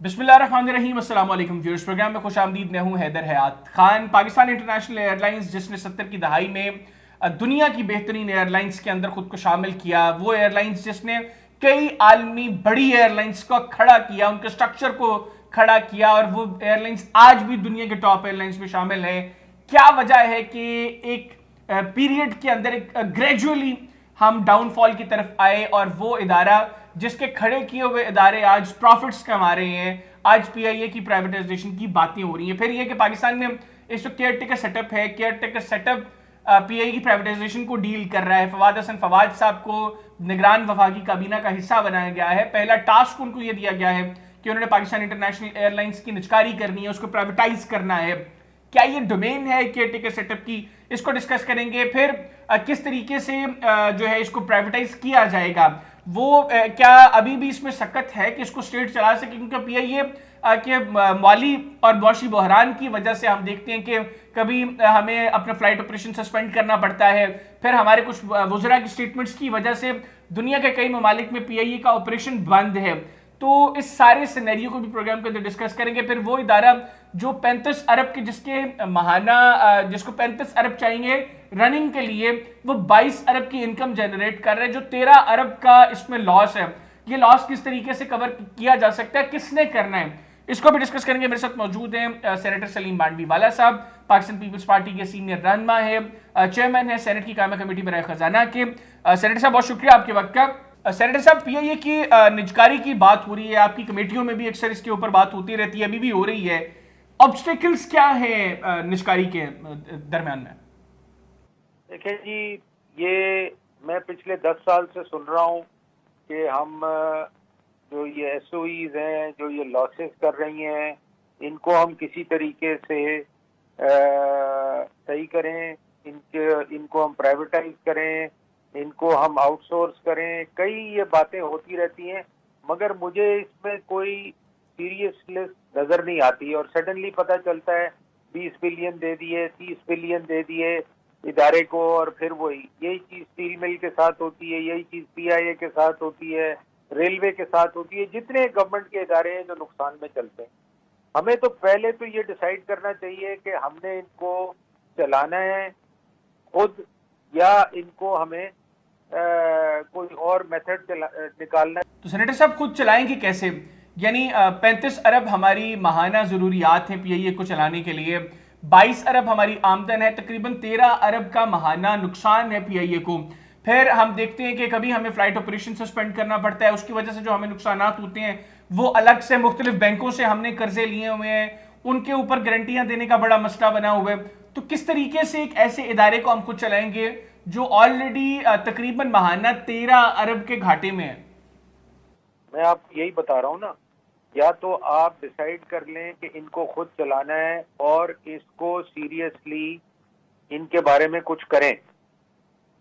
बिस्मिल्लाहिर्रहमानिर्रहीम। अस्सलाम वालेकुम व्यूअर्स, प्रोग्राम में खुश आमदीद। मैं हूं हैदर हयात खान। पाकिस्तान इंटरनेशनल एयरलाइंस जिसने 70 की दहाई में दुनिया की बेहतरीन एयरलाइंस के अंदर खुद को शामिल किया, वो एयरलाइंस जिसने कई आलमी बड़ी एयरलाइंस को खड़ा किया, उनके स्ट्रक्चर को खड़ा किया, और वो एयरलाइंस आज भी दुनिया के टॉप एयरलाइंस में शामिल है। क्या वजह है कि एक पीरियड के अंदर एक ग्रेजुअली हम डाउनफॉल की तरफ आए, और वो इदारा जिसके खड़े किए हुए इदारे आज प्रॉफिट्स कमा रहे हैं, आज पीआईए की प्राइवेटाइजेशन की बातें हो रही हैं। फिर ये कि पाकिस्तान में इस वक्त केयर टेकर सेटअप है, केयर टेकर सेटअप पीआईए की प्राइवेटाइजेशन को डील कर रहा है। फवाद हसन फवाद साहब को निगरान वफाकी काबीना का हिस्सा बनाया गया है। पहला टास्क उनको यह दिया गया है कि उन्होंने पाकिस्तान इंटरनेशनल एयरलाइंस की निचकारी करनी है, उसको प्राइवेटाइज करना है। क्या ये डोमेन है केयर टेकर सेटअप की, इसको डिस्कस करेंगे। फिर किस तरीके से जो है इसको प्राइवेटाइज किया जाएगा, वो क्या अभी भी इसमें सकत है कि इसको स्टेट चला सके, क्योंकि पीआईए के माली और मुआशी बहरान की वजह से हम देखते हैं कि कभी हमें अपना फ्लाइट ऑपरेशन सस्पेंड करना पड़ता है। फिर हमारे कुछ वज़रा की स्टेटमेंट्स की वजह से दुनिया के कई ममालिक में पीआईए का ऑपरेशन बंद है। तो इस सारे सिनेरियो को भी प्रोग्राम के अंदर डिस्कस करेंगे। फिर वो इदारा जो 35 अरब के जिसके महाना जिसको 35 अरब चाहिए रनिंग के लिए, वो 22 अरब की इनकम जनरेट कर रहे हैं, जो 13 अरब का इसमें लॉस है। ये लॉस किस तरीके से कवर किया जा सकता है, किसने करना है, इसको भी डिस्कस करेंगे। मेरे साथ मौजूद हैं सेनेटर सलीम बांडवी वाला साहब, पाकिस्तान पीपल्स पार्टी के सीनियर रहनुमा है, चेयरमैन है सेनेट की कायमा कमेटी बराए खजाना के। सेनेटर साहब बहुत शुक्रिया आपके वक्त का। सेनेटर साहब, पीआईए की निजकारी की बात हो रही है, आपकी कमेटियों में भी अक्सर इसके ऊपर बात होती रहती है, अभी भी हो रही है। ऑब्स्टेकल्स क्या है निजकारी के दरमियान में? देखिए जी, ये मैं पिछले 10 साल से सुन रहा हूँ कि हम जो ये एसओईज हैं, जो ये लॉसेस कर रही हैं, इनको हम किसी तरीके से सही करें, इनको हम प्राइवेटाइज करें, इनको हम आउटसोर्स करें। कई ये बातें होती रहती हैं, मगर मुझे इसमें कोई सीरियसनेस नज़र नहीं आती। और सडनली पता चलता है 20 बिलियन दे दिए, 30 बिलियन दे दिए इदारे को, और फिर वही यही चीज़ स्टील मिल के साथ होती है, यही चीज़ पीआईए के साथ होती है, रेलवे के साथ होती है। जितने गवर्नमेंट के इदारे हैं जो नुकसान में चलते हैं, हमें तो पहले तो ये डिसाइड करना चाहिए कि हमने इनको चलाना है खुद, या इनको हमें कोई और मेथड निकालना है। तो सेनेटर साहब खुद चलाएंगे कैसे? यानी 35 अरब हमारी माहाना जरूरियात हैं पीआईए को चलाने के लिए, 22 अरब हमारी आमदन है, तकरीबन 13 अरब का माहाना नुकसान है पीआईए को। फिर हम देखते हैं कि कभी हमें फ्लाइट ऑपरेशन सस्पेंड करना पड़ता है, उसकी वजह से जो हमें नुकसान होते हैं वो अलग से मुख्तलिफ बैंकों से हमने कर्जे लिए हुए हैं, उनके ऊपर गारंटियां देने का बड़ा मसला बना हुआ है। तो किस तरीके से एक ऐसे इदारे को हम खुद चलाएंगे जो ऑलरेडी तकरीबन माहाना 13 अरब के घाटे में है? मैं आपको यही बता रहा हूँ ना, या तो आप डिसाइड कर लें कि इनको खुद चलाना है और इसको सीरियसली इनके बारे में कुछ करें।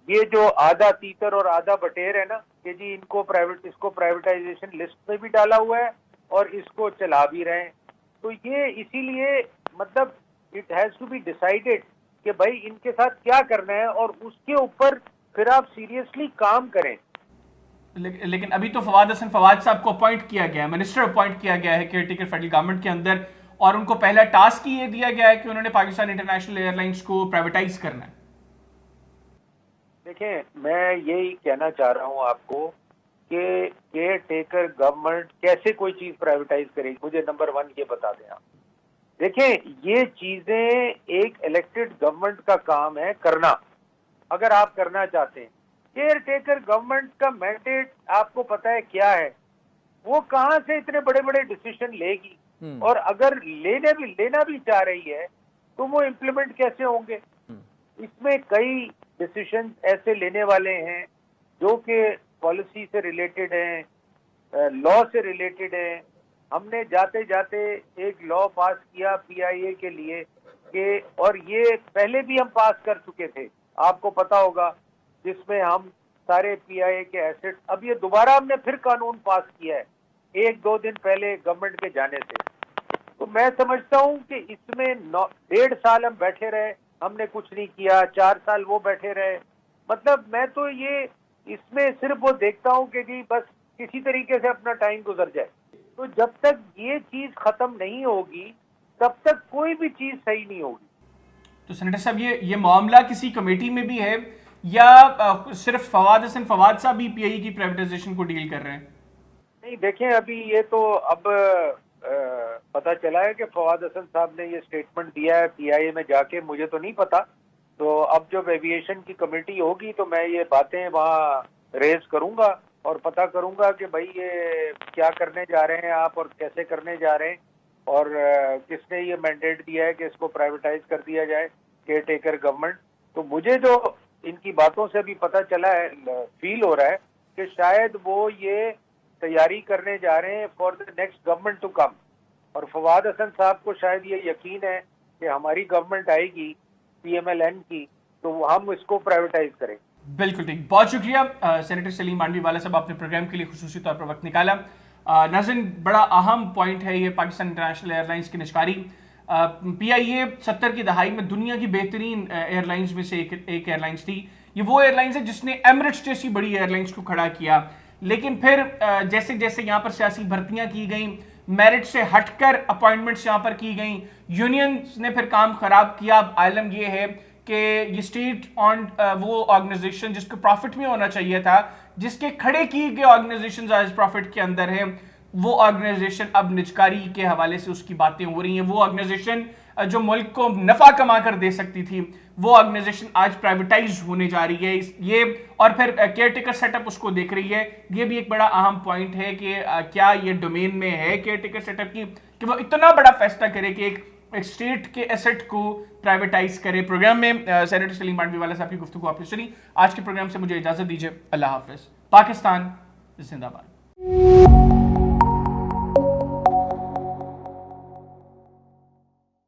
ये जो आधा तीतर और आधा बटेर है ना, कि जी इसको प्राइवेटाइजेशन लिस्ट में भी डाला हुआ है और इसको चला भी रहे हैं, तो ये इसीलिए मतलब it has to be decided कि भाई इनके साथ क्या करना है, और उसके ऊपर फिर आप सीरियसली काम करें। लेकिन अभी तो फवाद हसन फवाद साहब को अपॉइंट किया गया है, मिनिस्टर अपॉइंट किया गया है केयर टेकर फेडरल गवर्नमेंट के अंदर, और उनको पहला टास्क ये दिया गया है कि उन्होंने पाकिस्तान इंटरनेशनल एयरलाइंस को प्राइवेटाइज करना है। देखें, मैं यही कहना चाह रहा हूं आपको कि केयर टेकर गवर्नमेंट कैसे कोई चीज प्राइवेटाइज करेगी, मुझे नंबर 1 ये बता दें आप। देखें, ये चीजें एक इलेक्टेड गवर्नमेंट का काम है करना, अगर आप करना चाहते हैं। केयर टेकर गवर्नमेंट का मैंडेट आपको पता है क्या है, वो कहां से इतने बड़े बड़े डिसीजन लेगी, और अगर लेना भी चाह रही है तो वो इम्प्लीमेंट कैसे होंगे। इसमें कई डिसीजन ऐसे लेने वाले हैं जो कि पॉलिसी से रिलेटेड हैं, लॉ से रिलेटेड हैं। हमने जाते जाते एक लॉ पास किया पीआईए के लिए कि, और ये पहले भी हम पास कर चुके थे, आपको पता होगा, जिसमें हम सारे पीआईए के एसेट, अब ये दोबारा हमने फिर कानून पास किया है 1-2 दिन पहले गवर्नमेंट के जाने से। तो मैं समझता हूं कि इसमें 1.5 साल हम बैठे रहे, हमने कुछ नहीं किया, 4 साल वो बैठे रहे। मतलब मैं तो ये इसमें सिर्फ वो देखता हूं कि जी बस किसी तरीके से अपना टाइम गुजर जाए। تو جب تک یہ چیز ختم نہیں ہوگی تب تک کوئی بھی چیز صحیح نہیں ہوگی. تو سینیٹر صاحب یہ معاملہ کسی کمیٹی میں بھی ہے یا صرف فواد حسن فواد صاحب بھی پی آئی اے کی پرائیویٹائزیشن کو ڈیل کر رہے ہیں؟ نہیں دیکھیں ابھی یہ تو اب پتا چلا ہے کہ فواد حسن صاحب نے یہ سٹیٹمنٹ دیا ہے پی آئی اے میں جا کے, مجھے تو نہیں پتا. تو اب جب ایویشن کی کمیٹی ہوگی تو میں یہ باتیں وہاں ریز کروں گا اور پتا کروں گا کہ بھائی یہ کیا کرنے جا رہے ہیں آپ اور کیسے کرنے جا رہے ہیں اور کس نے یہ مینڈیٹ دیا ہے کہ اس کو پرائیویٹائز کر دیا جائے کیئر ٹیکر گورنمنٹ. تو مجھے جو ان کی باتوں سے بھی پتا چلا ہے, فیل ہو رہا ہے کہ شاید وہ یہ تیاری کرنے جا رہے ہیں for the next government to come. اور فواد حسن صاحب کو شاید یہ یقین ہے کہ ہماری گورنمنٹ آئے گی پی ایم ایل این کی تو ہم اس کو پرائیویٹائز کریں. بالکل ٹھیک, بہت شکریہ سینیٹر سلیم مانڈوی والا صاحب, آپ نے پروگرام کے لیے خصوصی طور پر وقت نکالا. ناظرین, بڑا اہم پوائنٹ ہے یہ پاکستان انٹرنیشنل ایئر لائنس کی نشکاری. پی آئی اے 70 کی دہائی میں دنیا کی بہترین ایئر لائنس میں سے ایک ایئر لائنس تھی. یہ وہ ایئر لائنس ہے جس نے ایمریٹس جیسی بڑی ایئر لائنس کو کھڑا کیا, لیکن پھر جیسے جیسے یہاں پر سیاسی بھرتیاں کی گئیں, میرٹ سے ہٹ کر اپوائنٹمنٹس یہاں پر کی گئیں, یونینز نے پھر کام خراب کیا. اب عالم یہ ہے کہ یہ اسٹیٹ آن وہ آرگنائزیشن جس کو پروفٹ میں ہونا چاہیے تھا, جس کے کھڑے کی گئے آرگنائزیشن آج پروفٹ کے اندر ہیں, وہ آرگنائزیشن اب نجکاری کے حوالے سے اس کی باتیں ہو رہی ہیں. وہ آرگنائزیشن جو ملک کو نفع کما کر دے سکتی تھی, وہ آرگنائزیشن آج پرائیویٹائز ہونے جا رہی ہے. یہ اور پھر کیئر ٹیکر سیٹ اپ اس کو دیکھ رہی ہے. یہ بھی ایک بڑا اہم پوائنٹ ہے کہ کیا یہ ڈومین میں ہے کیئر ٹیکر سیٹ اپ کی کہ وہ اتنا بڑا فیصلہ کرے کہ ایک اسٹیٹ کے ایسٹ کو پرائیویٹائز کرے. پروگرام میں سینیٹر سلیم مانڈوی والا صاحب کی گفتگو آپ نے سنی. آج کے پروگرام سے مجھے اجازت دیجیے. اللہ حافظ. پاکستان زندہ باد.